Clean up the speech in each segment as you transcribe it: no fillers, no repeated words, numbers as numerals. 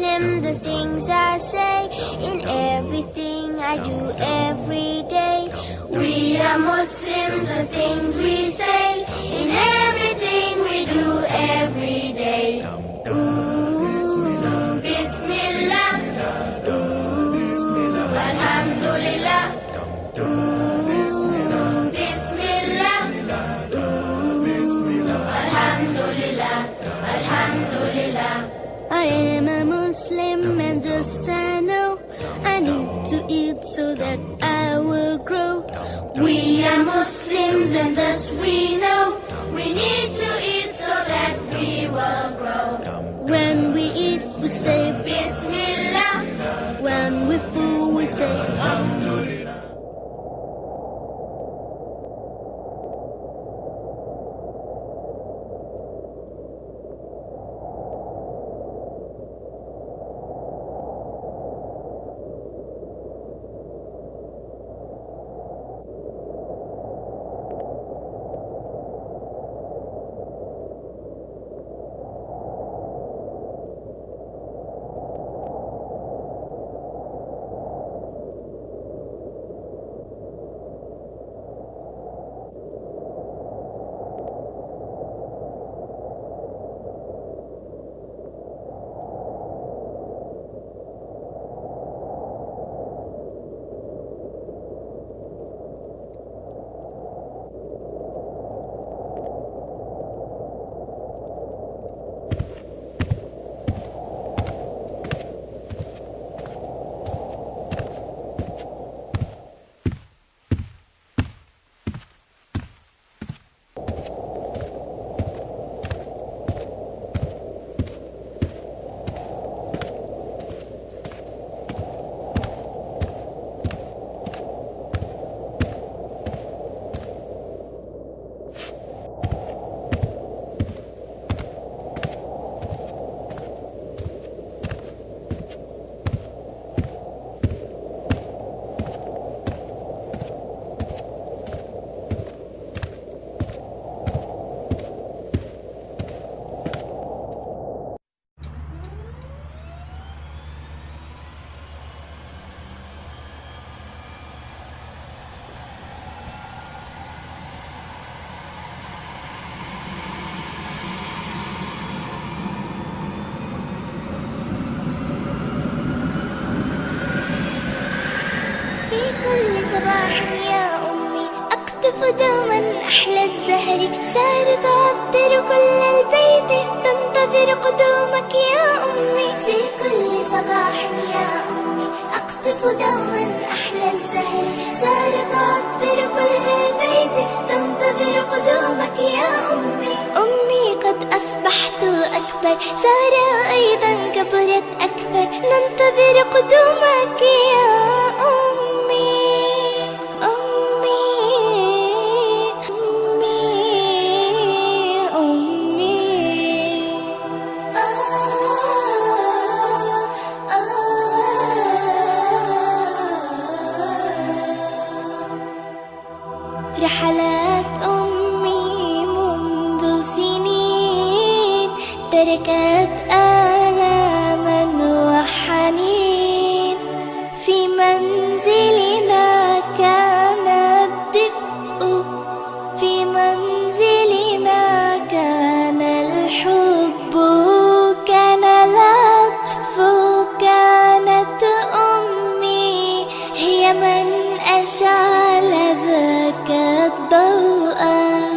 Muslim, the things I say in everything I do every day. We are Muslims, the things we say in everything we do every day. Bismillah, Alhamdulillah, Bismillah, Alhamdulillah, Alhamdulillah. I am a Muslim and thus I know I need to eat so that I will grow. We are Muslims and thus we know we need to eat so that we will grow. When we eat we say Bismillah, when we fool we say Alhamdulillah. دوما أحلى الزهر سار تعطر كل البيت تنتظر قدومك يا أمي. في كل صباح يا أمي أقطف دوما أحلى الزهر سار تعطر كل البيت تنتظر قدومك يا أمي. أمي قد أصبحت أكبر سارة أيضا كبرت أكثر ننتظر قدومك يا أمي. رحلات أمي منذ سنين تركت آلاما وحنين. في منزلنا كان الدفء في منزلنا كان الحب كان العطف كانت أمي هي من أشعل ذاك الضوء.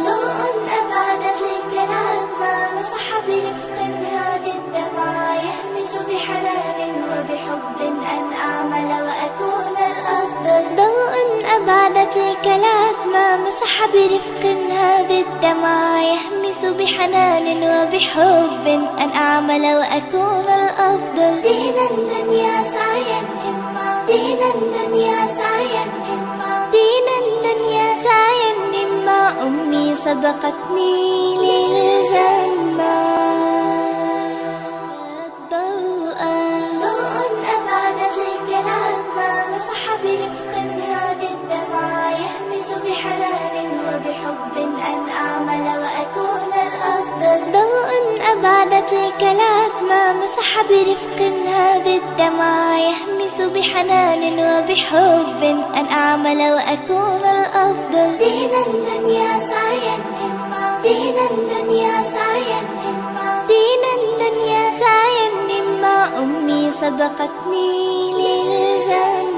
ضوء أبعدت للكلام ما مسح برفق هذه الدمع يهمس بحنان وبحب أن أعمل وأكون الأفضل. ضوء أبعدت للكلام ما مسح برفق هذه الدمع يهمس بحنان وبحب أن أعمل وأكون الأفضل. دين الدنيا سعيا همة دين الدنيا سعيا همة دين الدنيا سعيا همة. أمي سبقتني للجنة. ضوء أبعدت للكلام ما مسح برفق هذه الدمع يهمس بحنان وبحب أن أعمل وأكون الأفضل. ضوء أبعدت للكلام ما مسح برفق هذه الدمعة يهمس بحنان وبحب أن أعمل وأكون الأفضل. دين الدنيا سعيا همة، دين الدنيا سعيا همة، دين الدنيا سعيا همة. أمي سبقتني للجنة.